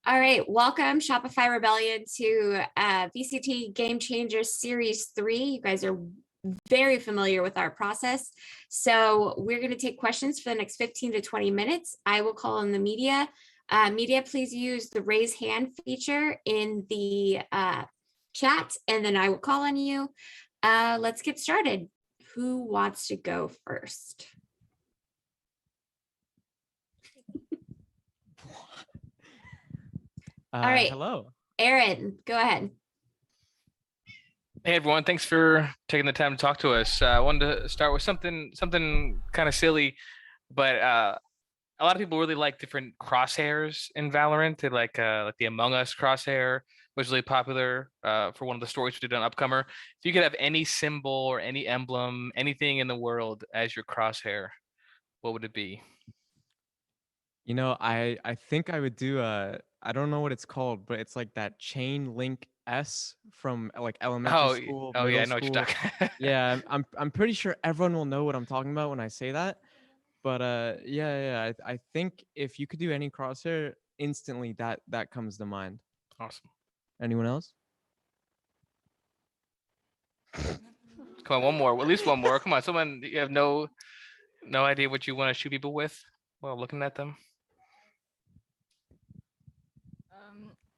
All right, welcome Shopify Rebellion to VCT Game Changers Series 3. You guys are very familiar with our process. So we're going to take questions for the next 15 to 20 minutes. I will call on the media. Media, please use the raise hand feature in the chat, and then I will call on you. Let's get started. Who wants to go first? All right. Hello. Aaron, go ahead. Hey everyone, thanks for taking the time to talk to us. I wanted to start with something kind of silly, but a lot of people really like different crosshairs in Valorant. They like the Among Us crosshair was really popular for one of the stories we did on Upcomer. If you could have any symbol or any emblem, anything in the world as your crosshair, what would it be? You know, I think I would do I don't know what it's called, but it's like that chain link S from like elementary school, yeah, I middle know what school. you're talking. Yeah, I'm pretty sure everyone will know what I'm talking about when I say that. But I think if you could do any crosshair, instantly that comes to mind. Awesome. Anyone else? Come on, one more, at least one more. Come on, someone, you have no idea what you want to shoot people with while looking at them.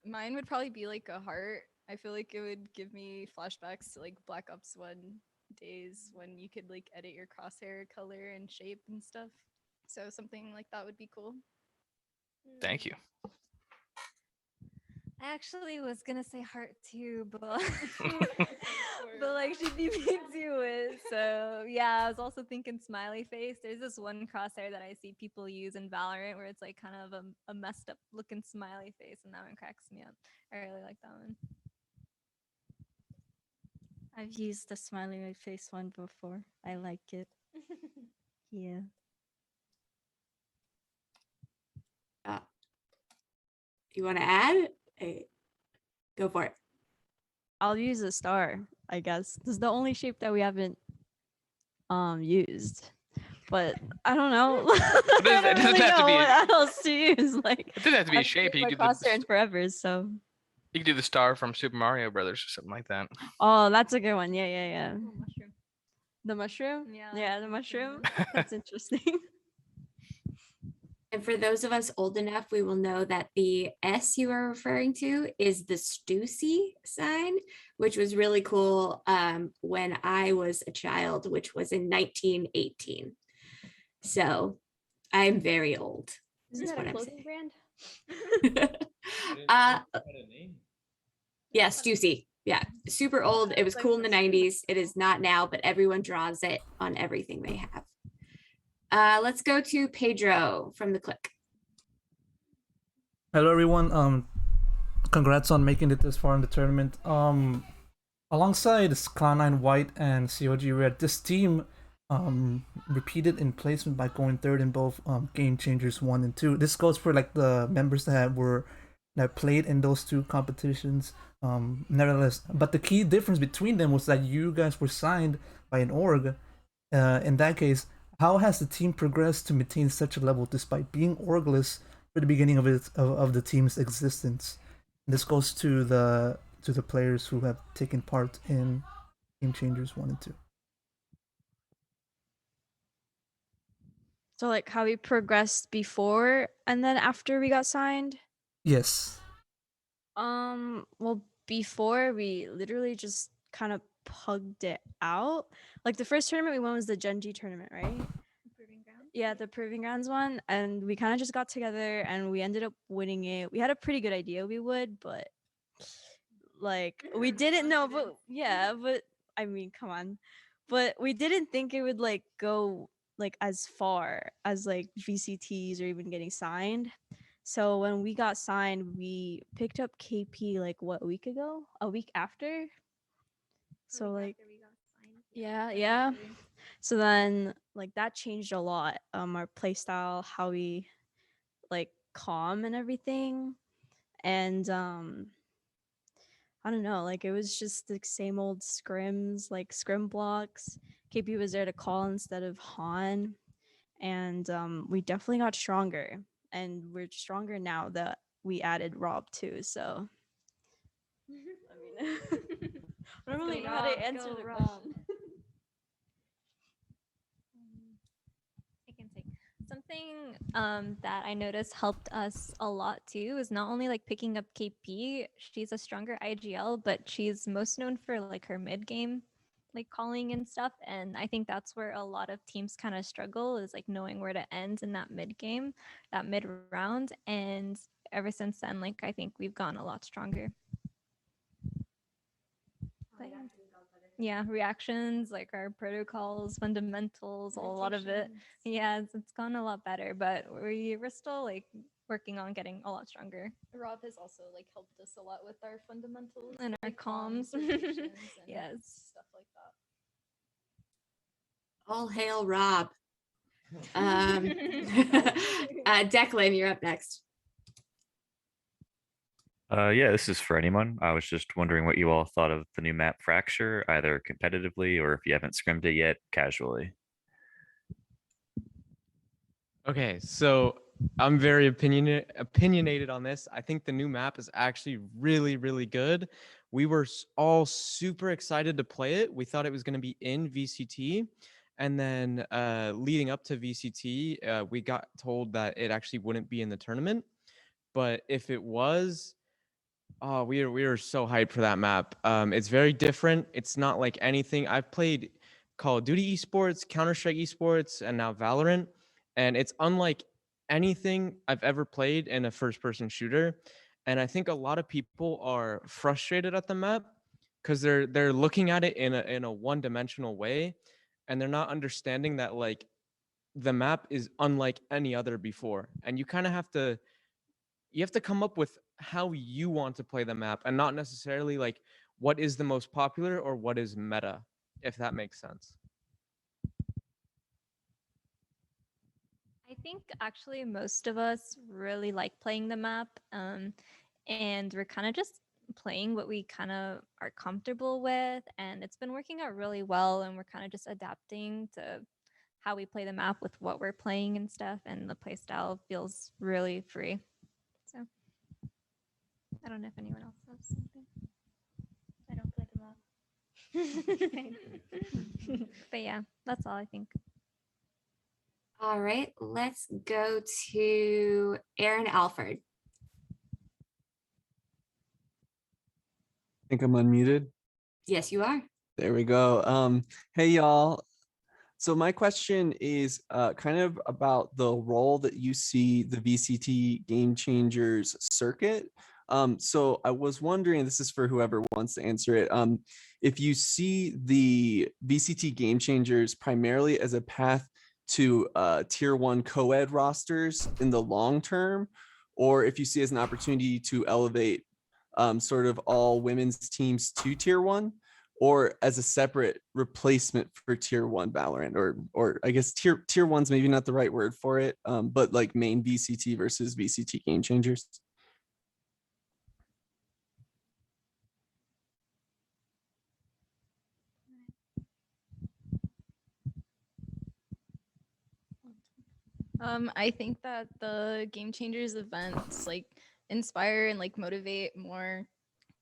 Mine would probably be like a heart. I feel like it would give me flashbacks to like Black Ops 1 days when you could like edit your crosshair color and shape and stuff. So something like that would be cool. Thank you. I actually was gonna say heart too, but but like she beat me to it. So yeah, I was also thinking smiley face. There's this one crosshair that I see people use in Valorant where it's like kind of a messed up looking smiley face, and that one cracks me up. I really like that one. I've used the smiley face one before. I like it. Yeah. You want to add? Hey, go for it. I'll use a star, I guess. This is the only shape that we haven't used. But I don't know. It doesn't have to be what else to use. Like, it doesn't have to be a shape. You my could crosshair in forever, so. You could do the star from Super Mario Brothers or something like that. Oh, that's a good one. Yeah. Oh, mushroom. The mushroom? Yeah, the mushroom. That's interesting. And for those of us old enough, we will know that the S you are referring to is the Stussy sign, which was really cool when I was a child, which was in 1918. So I'm very old. Isn't is that what a I'm clothing saying. brand? Yeah, Stussy. Yeah, super old. It was cool in the 90s. It is not now, but everyone draws it on everything they have. Let's go to Pedro from the Click. Hello everyone. Congrats on making it this far in the tournament. Alongside Cloud9 White and COG Red, this team repeated in placement by going third in both Game Changers 1 and 2. This goes for like the members that played in those two competitions. Nevertheless, but the key difference between them was that you guys were signed by an org. In that case, how has the team progressed to maintain such a level despite being orgless for the beginning of the team's existence? And this goes to the players who have taken part in Game Changers 1 and 2. So like how we progressed before and then after we got signed? Yes. Well, before we literally just kind of pugged it out. Like the first tournament we won was the Genji tournament, right? Proving ground. Yeah, the Proving Grounds one, and we kind of just got together and we ended up winning it. We had a pretty good idea we would, but like we didn't know, but I mean, come on. But we didn't think it would like go like as far as like VCTs or even getting signed. So when we got signed, we picked up KP like a week ago? A week after? So like yeah. So then like that changed a lot. Our play style, how we like calm and everything. And I don't know, like it was just the same old scrims, like scrim blocks. KP was there to call instead of Han. And we definitely got stronger. And we're stronger now. The we added Rob too. So I mean, I don't really know how to answer the question. I can take something that I noticed helped us a lot too is not only like picking up KP. She's a stronger IGL, but she's most known for like her mid game, like calling and stuff. And I think that's where a lot of teams kind of struggle is like knowing where to end in that mid game, that mid round. And ever since then, like I think we've gotten a lot stronger. But, yeah, reactions, like our protocols, fundamentals, a lot of it. Yeah, it's gone a lot better, but we're still like working on getting a lot stronger. Rob has also like helped us a lot with our fundamentals And our like comms. rotations and Yes. stuff like that. All hail Rob. Declan, you're up next. Yeah, this is for anyone. I was just wondering what you all thought of the new map Fracture, either competitively or if you haven't scrimmed it yet, casually. Okay, so I'm very opinionated on this. I think the new map is actually really, really good. We were all super excited to play it. We thought it was going to be in VCT. And then leading up to VCT, we got told that it actually wouldn't be in the tournament. But if it was, oh, we are so hyped for that map. It's very different. It's not like anything. I've played Call of Duty esports, Counter-Strike esports, and now Valorant. And it's unlike anything I've ever played in a first-person shooter. And I think a lot of people are frustrated at the map because they're looking at it in a one-dimensional way, and they're not understanding that like the map is unlike any other before. And you kind of have to come up with how you want to play the map and not necessarily like what is the most popular or what is meta, if that makes sense. I think actually most of us really like playing the map, and we're kind of just playing what we kind of are comfortable with, and it's been working out really well, and we're kind of just adapting to how we play the map with what we're playing and stuff, and the play style feels really free. So I don't know if anyone else has something. I don't play the map. But yeah, that's all I think. All right, let's go to Aaron Alford. I think I'm unmuted. Yes, you are. There we go. Hey y'all. So my question is kind of about the role that you see the VCT Game Changers circuit. So I was wondering, this is for whoever wants to answer it, if you see the VCT Game Changers primarily as a path to tier 1 co-ed rosters in the long term, or if you see as an opportunity to elevate sort of all women's teams to tier 1, or as a separate replacement for tier 1 Valorant, or I guess tier 1's maybe not the right word for it, but like main VCT versus VCT Game Changers. I think that the Game Changers events like inspire and like motivate more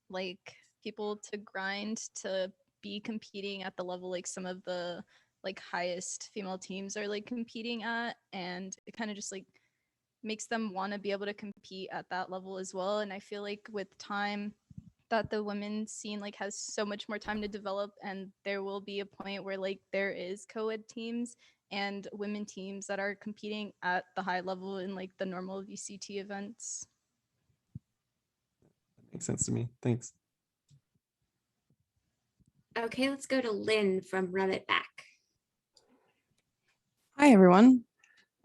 like people to grind to be competing at the level like some of the like highest female teams are like competing at, and it kind of just like makes them want to be able to compete at that level as well. And I feel like with time that the women's scene like has so much more time to develop, and there will be a point where like there is co-ed teams and women teams that are competing at the high level in like the normal VCT events. That makes sense to me. Thanks. Okay, let's go to Lynn from Run It Back. Hi, everyone.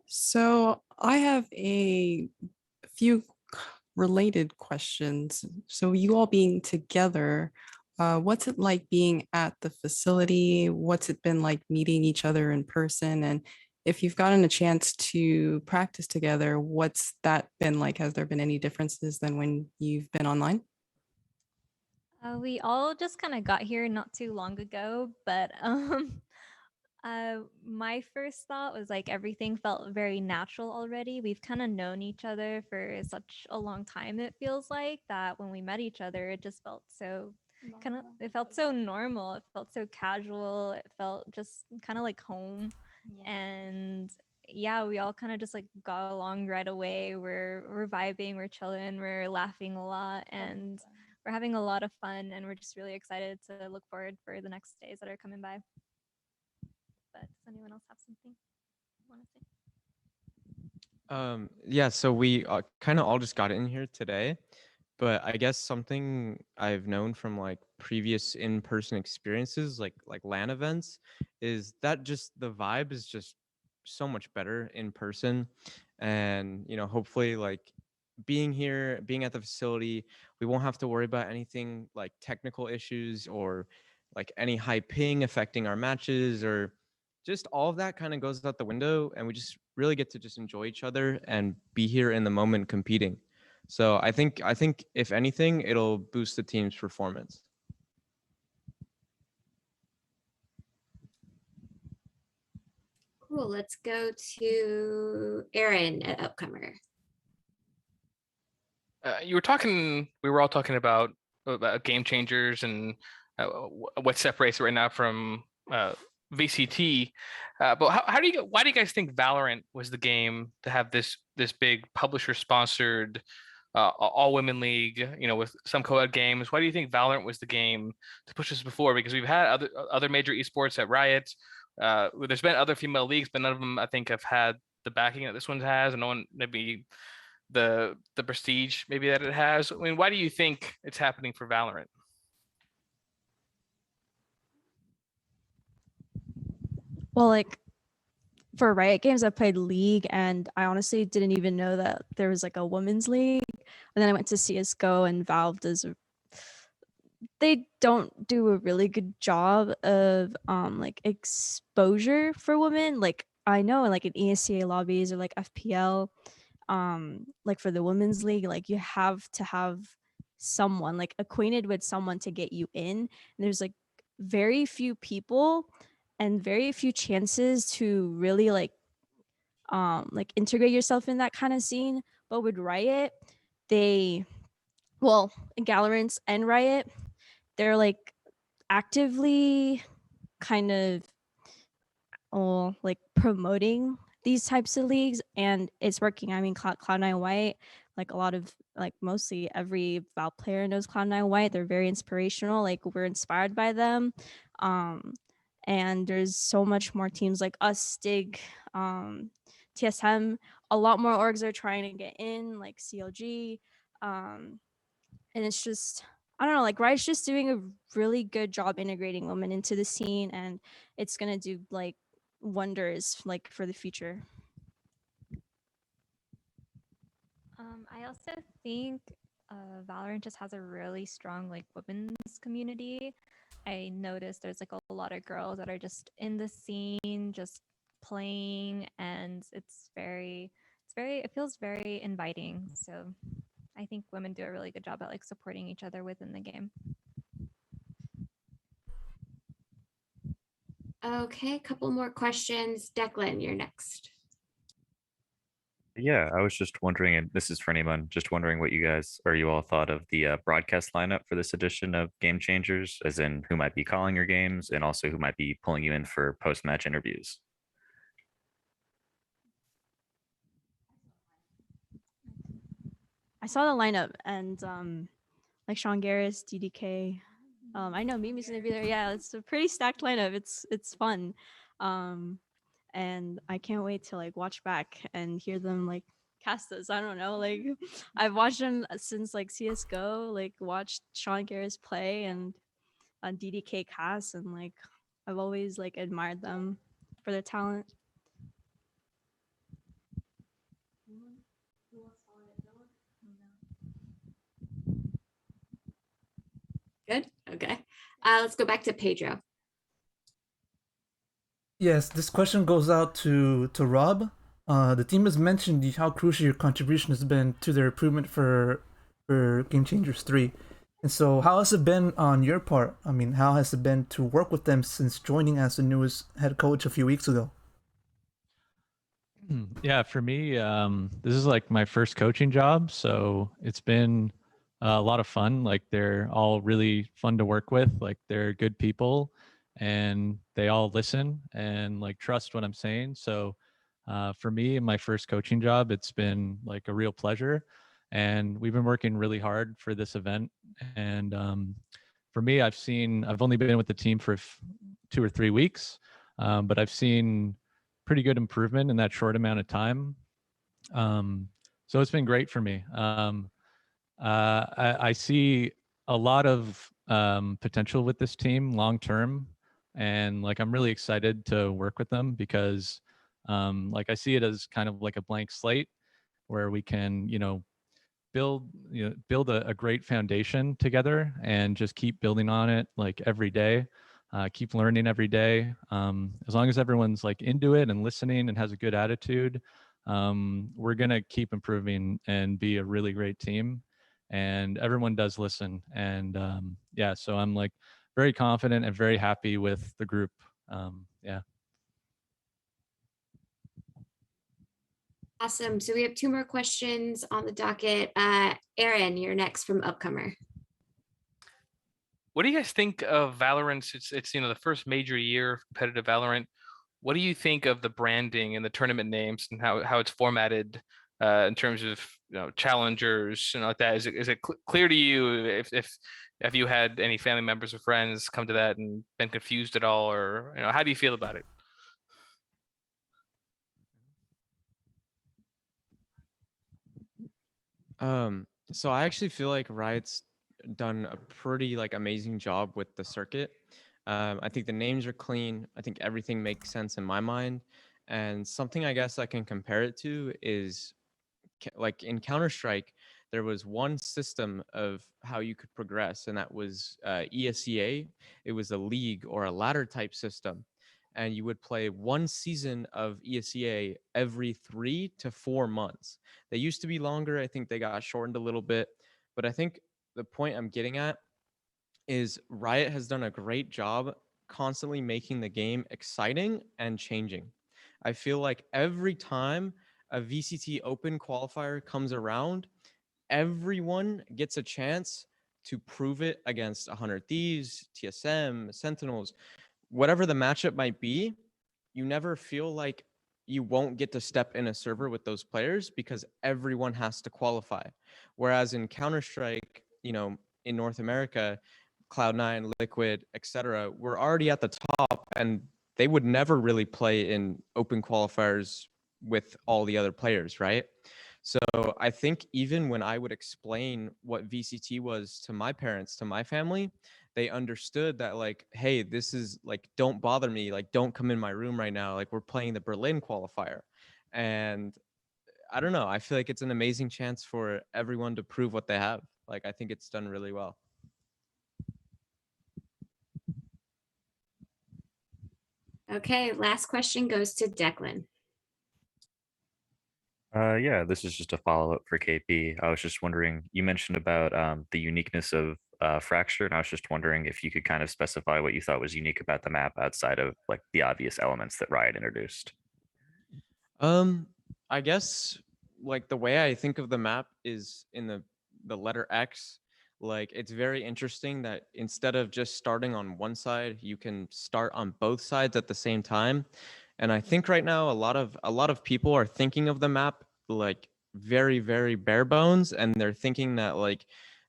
So I have a few related questions. So you all being together, what's it like being at the facility? What's it been like meeting each other in person? And if you've gotten a chance to practice together, what's that been like? Has there been any differences than when you've been online? We all just kind of got here not too long ago, but My first thought was like everything felt very natural already. We've kind of known each other for such a long time, it feels like, that when we met each other, it just felt so it felt so normal. It felt so casual. It felt just kind of like home. And yeah, we all kind of just like got along right away. We're vibing, we're chilling, we're laughing a lot, and we're having a lot of fun, and we're just really excited to look forward for the next days that are coming by. But does anyone else have something you want to say? Yeah, so we kind of all just got in here today, but I guess something I've known from like previous in-person experiences, like LAN events, is that just the vibe is just so much better in person. And hopefully, like being here, being at the facility, we won't have to worry about anything like technical issues or like any high ping affecting our matches, or just all of that kind of goes out the window, and we just really get to just enjoy each other and be here in the moment competing. So I think if anything, it'll boost the team's performance. Cool. Let's go to Aaron at Upcomer. We were all talking about game changers and what separates it right now from VCT. But why do you guys think Valorant was the game to have this big publisher sponsored all women league, with some co-ed games? Why do you think Valorant was the game to push this before? Because we've had other major esports at Riot. There's been other female leagues, but none of them I think have had the backing that this one has, and no one maybe the prestige maybe that it has. I mean, why do you think it's happening for Valorant? Well, like for Riot Games, I played League, and I honestly didn't even know that there was like a women's league. And then I went to CS:GO, and Valve they don't do a really good job of like exposure for women. Like I know like in ESCA lobbies or like FPL, like for the women's league, like you have to have someone like acquainted with someone to get you in. And there's like very few people and very few chances to really like integrate yourself in that kind of scene. But with Riot, in Valorant and Riot, they're like actively kind of like promoting these types of leagues, and it's working. I mean, Cloud9 White, like a lot of like mostly every Valve player knows Cloud9 White. They're very inspirational. Like we're inspired by them. And there's so much more teams like us, Stig, TSM. A lot more orgs are trying to get in, like CLG. And it's just, I don't know, like Riot's just doing a really good job integrating women into the scene, and it's gonna do like wonders like for the future. I also think Valorant just has a really strong like women's community. I noticed there's like a lot of girls that are just in the scene, just playing, and it feels very inviting. So I think women do a really good job at like supporting each other within the game. Okay, a couple more questions. Declan, you're next. Yeah, I was just wondering, and this is for anyone, just wondering what you all thought of the broadcast lineup for this edition of Game Changers, as in who might be calling your games and also who might be pulling you in for post-match interviews. I saw the lineup, and like Sean Garris, DDK. I know Mimi's gonna be there. Yeah, it's a pretty stacked lineup. It's fun. And I can't wait to like watch back and hear them like cast us. I don't know, like I've watched them since like CS:GO, like watched Sean Garris play and DDK cast, and like I've always like admired them for their talent. Good. Okay. Let's go back to Pedro. Yes, this question goes out to Rob. The team has mentioned how crucial your contribution has been to their improvement for Game Changers 3. And so, how has it been on your part? I mean, how has it been to work with them since joining as the newest head coach a few weeks ago? Yeah, for me, this is like my first coaching job, so it's been a lot of fun. Like they're all really fun to work with. Like they're good people, and they all listen and like trust what I'm saying. So for me, in my first coaching job, it's been like a real pleasure, and we've been working really hard for this event. And for me, I've only been with the team for 2 or 3 weeks, but I've seen pretty good improvement in that short amount of time. So it's been great for me. I see a lot of potential with this team long term, and like I'm really excited to work with them because like I see it as kind of like a blank slate where we can build a great foundation together and just keep building on it like every day. Keep learning every day. As long as everyone's like into it and listening and has a good attitude, we're gonna keep improving and be a really great team. And everyone does listen. And yeah, so I'm like very confident and very happy with the group. Yeah. Awesome. So we have 2 more questions on the docket. Aaron, you're next from Upcomer. What do you guys think of Valorant? It's the first major year of competitive Valorant. What do you think of the branding and the tournament names and how it's formatted in terms of challengers and like that? Is it clear to you if you had any family members or friends come to that and been confused at all, or how do you feel about it? So I actually feel like Riot's done a pretty like amazing job with the circuit. I think the names are clean. I think everything makes sense in my mind. And something I guess I can compare it to is like in Counter-Strike, there was one system of how you could progress, and that was ESEA. It was a league or a ladder type system. And you would play one season of ESEA every 3 to 4 months. They used to be longer. I think they got shortened a little bit. But I think the point I'm getting at is Riot has done a great job constantly making the game exciting and changing. I feel like every time a VCT Open qualifier comes around, everyone gets a chance to prove it against 100 Thieves, TSM, Sentinels, whatever the matchup might be. You never feel like you won't get to step in a server with those players because everyone has to qualify. Whereas in Counter-Strike, in North America, Cloud9, Liquid, etc., we're already at the top, and they would never really play in open qualifiers with all the other players, right? So I think even when I would explain what VCT was to my parents, to my family, they understood that like, hey, this is like, don't bother me, like don't come in my room right now, like we're playing the Berlin qualifier. And I don't know, I feel like it's an amazing chance for everyone to prove what they have. Like I think it's done really well. Okay, last question goes to Declan. Yeah, this is just a follow-up for KP. I was just wondering, you mentioned about the uniqueness of Fracture, and I was just wondering if you could kind of specify what you thought was unique about the map outside of like the obvious elements that Riot introduced. I guess like the way I think of the map is in the letter X. Like it's very interesting that instead of just starting on one side, you can start on both sides at the same time. And I think right now a lot of people are thinking of the map like very, very bare bones, and they're thinking that like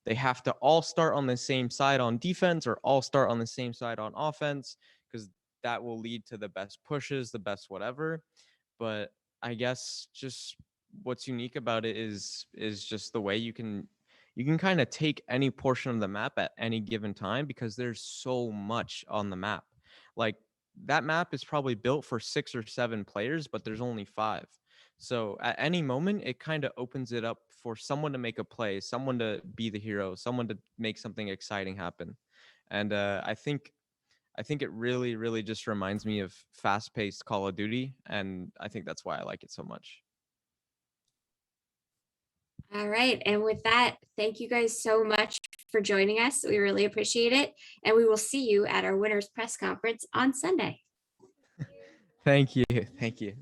they have to all start on the same side on defense or all start on the same side on offense, because that will lead to the best pushes, the best whatever. But I guess just what's unique about it is just the way you can kind of take any portion of the map at any given time, because there's so much on the map. Like that map is probably built for 6 or 7 players, but there's only 5. So at any moment, it kind of opens it up for someone to make a play, someone to be the hero, someone to make something exciting happen. And I think it really, really just reminds me of fast-paced Call of Duty, and I think that's why I like it so much. All right, and with that, thank you guys so much for joining us. We really appreciate it. And we will see you at our winners press conference on Sunday. Thank you. Thank you.